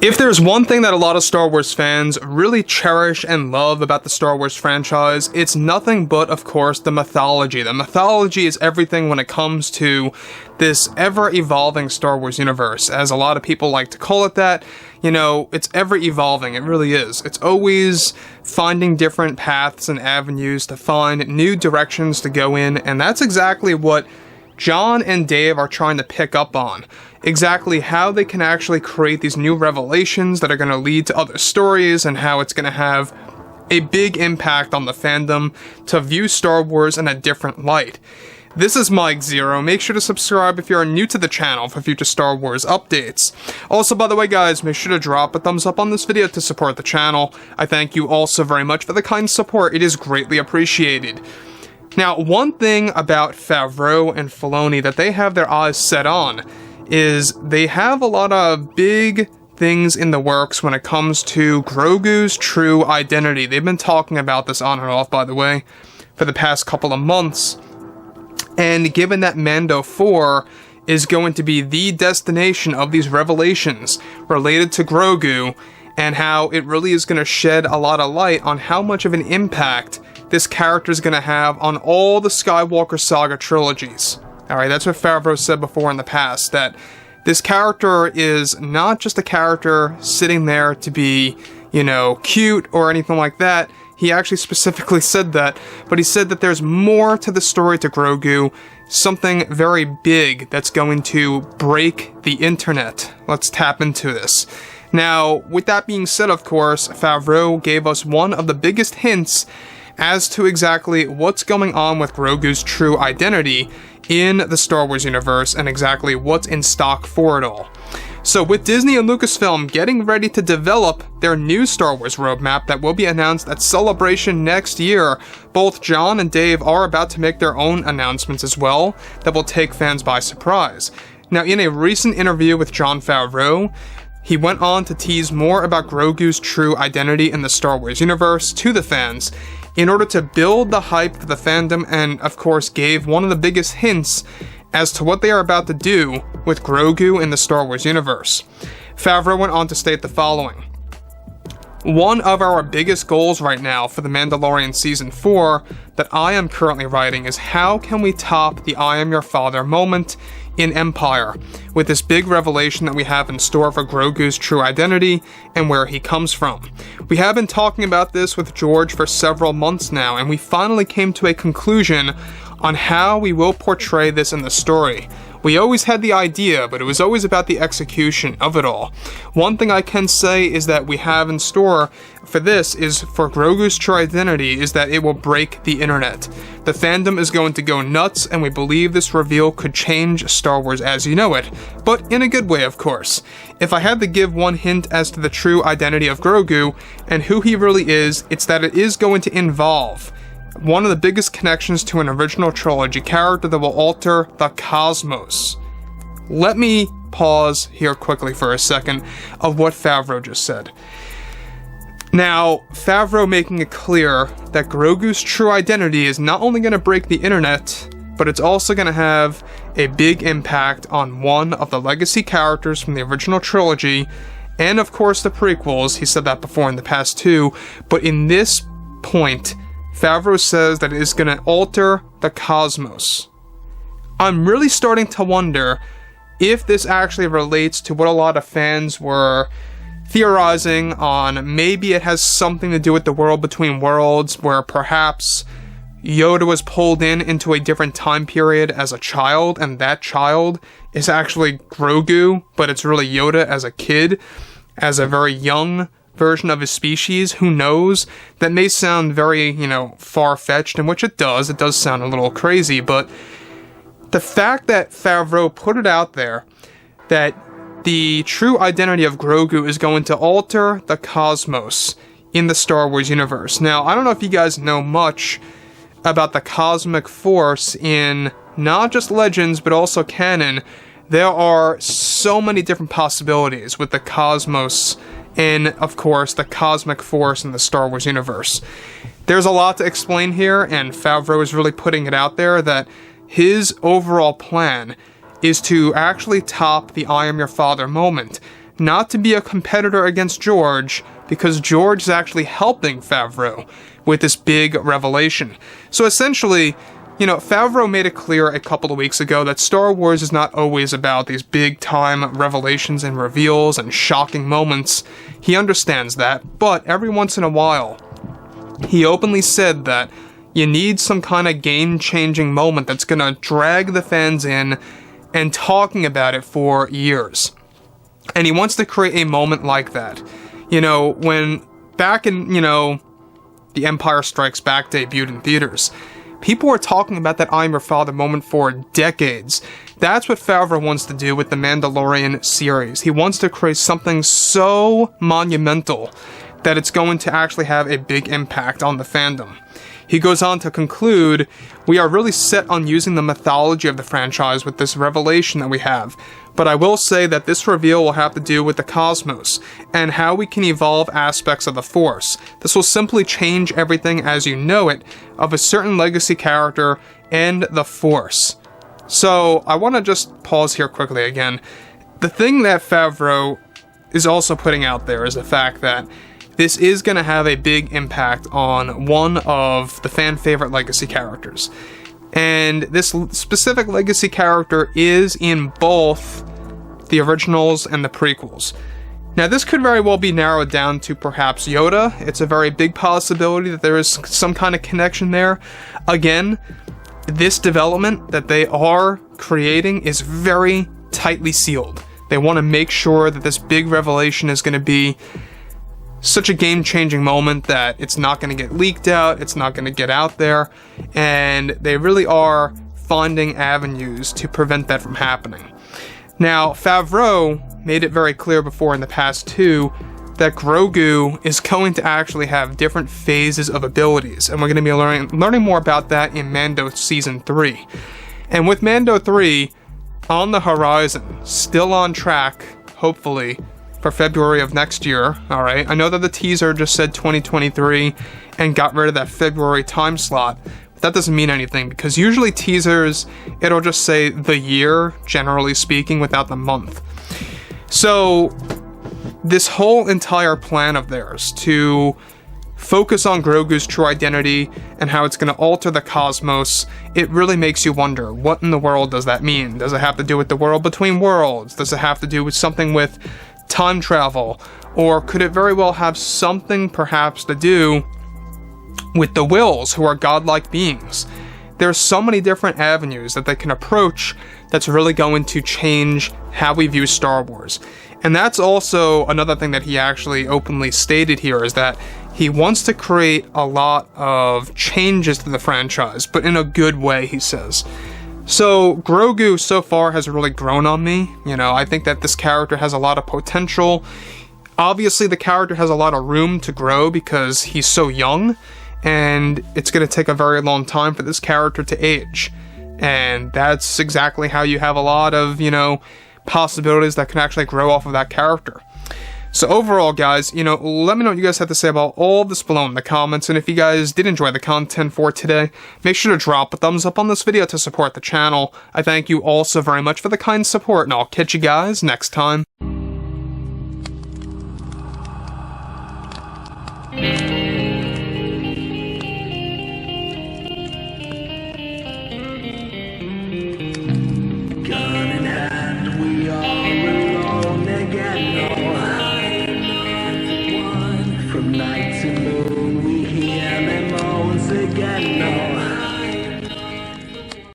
If there's one thing that a lot of Star Wars fans really cherish and love about the Star Wars franchise, it's nothing but, of course, the mythology. The mythology is everything when it comes to this ever-evolving Star Wars universe, as a lot of people like to call it that. You know, it's ever-evolving, it really is. It's always finding different paths and avenues to find new directions to go in, and that's exactly what John and Dave are trying to pick up on. Exactly how they can actually create these new revelations that are going to lead to other stories, and how it's going to have a big impact on the fandom to view Star Wars in a different light. This is Mike Zero. Make sure to subscribe if you are new to the channel for future Star Wars updates. Also, by the way guys, make sure to drop a thumbs up on this video to support the channel. I thank you all so very much for the kind support. It is greatly appreciated. Now, one thing about Favreau and Filoni that they have their eyes set on is they have a lot of big things in the works when it comes to Grogu's true identity. They've been talking about this on and off, by the way, for the past couple of months. And given that Mando 4 is going to be the destination of these revelations related to Grogu, and how it really is going to shed a lot of light on how much of an impact this character is going to have on all the Skywalker Saga trilogies. Alright, that's what Favreau said before in the past, that this character is not just a character sitting there to be, you know, cute or anything like that. He actually specifically said that, but he said that there's more to the story to Grogu, something very big that's going to break the internet. Let's tap into this. Now, with that being said, of course, Favreau gave us one of the biggest hints as to exactly what's going on with Grogu's true identity in the Star Wars universe, and exactly what's in stock for it all. So with Disney and Lucasfilm getting ready to develop their new Star Wars roadmap that will be announced at Celebration next year, both John and Dave are about to make their own announcements as well that will take fans by surprise. Now, in a recent interview with Jon Favreau, he went on to tease more about Grogu's true identity in the Star Wars universe to the fans, in order to build the hype for the fandom, and of course gave one of the biggest hints as to what they are about to do with Grogu in the Star Wars universe. Favreau went on to state the following: "One of our biggest goals right now for The Mandalorian Season 4 that I am currently writing is how can we top the I am your father moment in Empire, with this big revelation that we have in store for Grogu's true identity and where he comes from. We have been talking about this with George for several months now, and we finally came to a conclusion on how we will portray this in the story. We always had the idea, but it was always about the execution of it all. One thing I can say is that we have in store for this is for Grogu's true identity is that it will break the internet. The fandom is going to go nuts, and we believe this reveal could change Star Wars as you know it, but in a good way, of course. If I had to give one hint as to the true identity of Grogu and who he really is, it's that it is going to involve one of the biggest connections to an original trilogy character that will alter the cosmos." Let me pause here quickly for a second of what Favreau just said. Now, Favreau making it clear that Grogu's true identity is not only going to break the internet, but it's also going to have a big impact on one of the legacy characters from the original trilogy, and of course the prequels. He said that before in the past too, but in this point, Favreau says that it is going to alter the cosmos. I'm really starting to wonder if this actually relates to what a lot of fans were theorizing on. Maybe it has something to do with the world between worlds, where perhaps Yoda was pulled into a different time period as a child, and that child is actually Grogu, but it's really Yoda as a kid, as a very young version of his species. Who knows? That may sound very, far-fetched, and which it does sound a little crazy, but the fact that Favreau put it out there that the true identity of Grogu is going to alter the cosmos in the Star Wars universe. Now, I don't know if you guys know much about the cosmic force in not just Legends, but also canon. There are so many different possibilities with the cosmos and, of course, the cosmic force in the Star Wars universe. There's a lot to explain here, and Favreau is really putting it out there that his overall plan is to actually top the I am your father moment. not to be a competitor against George, because George is actually helping Favreau with this big revelation. So essentially, you know, Favreau made it clear a couple of weeks ago that Star Wars is not always about these big-time revelations and reveals and shocking moments. He understands that, but every once in a while, he openly said that you need some kind of game-changing moment that's gonna drag the fans in and talking about it for years. And he wants to create a moment like that. You know, when back in, you know, The Empire Strikes Back debuted in theaters, people were talking about that I'm Your Father moment for decades. That's what Favreau wants to do with the Mandalorian series. He wants to create something so monumental that it's going to actually have a big impact on the fandom. He goes on to conclude, we are really set on using the mythology of the franchise with this revelation that we have, but I will say that this reveal will have to do with the cosmos, and how we can evolve aspects of the Force. This will simply change everything as you know it, of a certain legacy character and the Force. So, I want to just pause here quickly again. The thing that Favreau is also putting out there is the fact that this is going to have a big impact on one of the fan-favorite legacy characters. And this specific legacy character is in both the originals and the prequels. Now, this could very well be narrowed down to perhaps Yoda. It's a very big possibility that there is some kind of connection there. Again, this development that they are creating is very tightly sealed. They want to make sure that this big revelation is going to be such a game-changing moment that it's not going to get leaked out, it's not going to get out there, and they really are finding avenues to prevent that from happening. Now, Favreau made it very clear before in the past too that Grogu is going to actually have different phases of abilities, and we're going to be learning more about that in Mando Season 3. And with Mando 3 on the horizon, still on track, hopefully, for February of next year, alright? I know that the teaser just said 2023 and got rid of that February time slot, but that doesn't mean anything, because usually teasers, it'll just say the year, generally speaking, without the month. So, this whole entire plan of theirs to focus on Grogu's true identity and how it's going to alter the cosmos, it really makes you wonder, what in the world does that mean? Does it have to do with the world between worlds? Does it have to do with something with time travel? Or could it very well have something perhaps to do with the Wills, who are godlike beings? There's so many different avenues that they can approach that's really going to change how we view Star Wars. And that's also another thing that he actually openly stated here, is that he wants to create a lot of changes to the franchise, but in a good way, he says. So, Grogu so far has really grown on me. You know, I think that this character has a lot of potential. Obviously, the character has a lot of room to grow because he's so young, and it's going to take a very long time for this character to age. And that's exactly how you have a lot of, you know, possibilities that can actually grow off of that character. So overall, guys, you know, let me know what you guys have to say about all of this below in the comments, and if you guys did enjoy the content for today, make sure to drop a thumbs up on this video to support the channel. I thank you all so very much for the kind support, and I'll catch you guys next time.